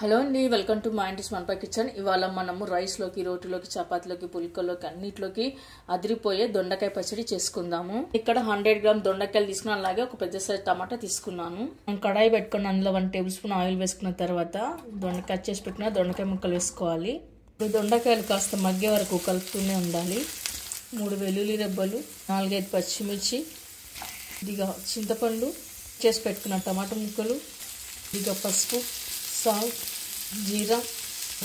Hello అండి, welcome to మా ఇంటిస్ one పై kitchen. ఇవాళ మనము రైస్లోకి, రోటీలోకి, చపాతీలోకి, పుల్కల్లోకి అన్నిట్లోకి అదిరిపోయే దొండకాయ పచ్చడి చేసుకుందాము. ఇక్కడ 100 గ్రామ్ దొండకాయలు తీసుకున్నాను. అలాగే ఒక పెద్ద సైజ్ టమాటా తీసుకున్నాను. కడాయి పెట్టుకుని అందులో 1 టేబుల్ స్పూన్ ఆయిల్ వేసుకున్న తర్వాత కట్ చేసి పెట్టుకున్న దొండకాయ ముక్కలు వేసుకోవాలి. ఇప్పుడు దొండకాయలు కాస్త మగ్గే వరకు కలుపుతూనే ఉండాలి. 3 వెల్లుల్లి రెబ్బలు, 4-5 పచ్చిమిర్చి, ఇదిగా చింతపండు, చేసి పెట్టుకున్న టమాటా ముక్కలు, ఇదిగా పసుపు, సాల్ట్, జీరా,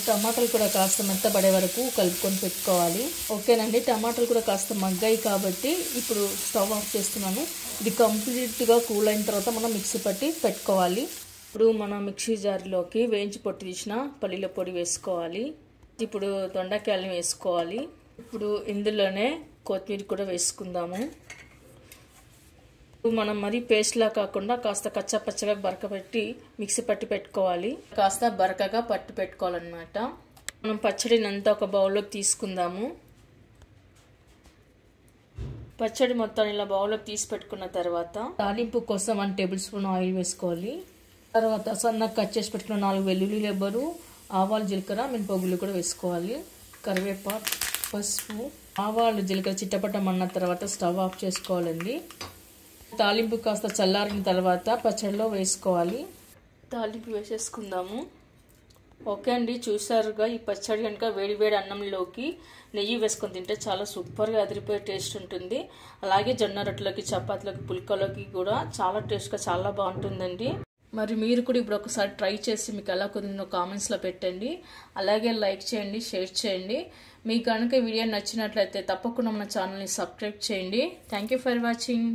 టమాటాలు కూడా కాస్త మెత్తబడే వరకు కలుపుకొని పెట్టుకోవాలి. ఓకేనండి, టమాటాలు కూడా కాస్త మగ్గాయి కాబట్టి ఇప్పుడు స్టవ్ ఆఫ్ చేస్తున్నాను. ఇది కంప్లీట్గా కూల్ అయిన తర్వాత మనం మిక్సీ పట్టి పెట్టుకోవాలి. ఇప్పుడు మనం మిక్సీ జార్లోకి వేయించి పొట్టు తీసిన పల్లీల పొడి వేసుకోవాలి. ఇప్పుడు దొండకాయలు వేసుకోవాలి. ఇప్పుడు ఇందులోనే కొత్తిమీర కూడా వేసుకుందాము. మనం మరి పేస్ట్లా కాకుండా కాస్త కచ్చపచ్చగా బరకపెట్టి మిక్సీ పట్టి పెట్టుకోవాలి. కాస్త బరకగా పట్టి పెట్టుకోవాలన్నమాట. మనం పచ్చడిని అంతా ఒక బౌల్లోకి తీసుకుందాము. పచ్చడి మొత్తం ఇలా బౌల్లోకి తీసి పెట్టుకున్న తర్వాత తాలింపు కోసం 1 టేబుల్ స్పూన్ ఆయిల్ వేసుకోవాలి. తర్వాత సన్నగా కట్ చేసి పెట్టుకున్న 4 వెల్లుల్లి రెబ్బలు, ఆవాలు, జీలకర్ర, మినపగుళ్ళు కూడా వేసుకోవాలి. కరివేపాకు, పసుపు, ఆవాలు, జీలకర్ర చిట్టపట్టమన్న తర్వాత స్టవ్ ఆఫ్ చేసుకోవాలండి. తాలింపు కాస్త చల్లారిన తర్వాత పచ్చడిలో వేసుకోవాలి. తాలింపు వేసేసుకుందాము. ఓకే అండి, చూసారుగా ఈ పచ్చడి కనుక వేడి వేడి అన్నంలోకి నెయ్యి వేసుకొని తింటే చాలా సూపర్గా అదిరిపోయే టేస్ట్ ఉంటుంది. అలాగే జొన్న రొట్టెలోకి, చపాతీలోకి, పుల్కలోకి కూడా చాలా టేస్ట్గా చాలా బాగుంటుందండి. మరి మీరు కూడా ఇప్పుడు ఒకసారి ట్రై చేసి మీకు ఎలా కుదిరిందో కామెంట్స్లో పెట్టండి. అలాగే లైక్ చేయండి, షేర్ చేయండి. మీకు కనుక వీడియో నచ్చినట్లయితే తప్పకుండా మన ఛానల్ని సబ్స్క్రైబ్ చేయండి. Thank you for watching.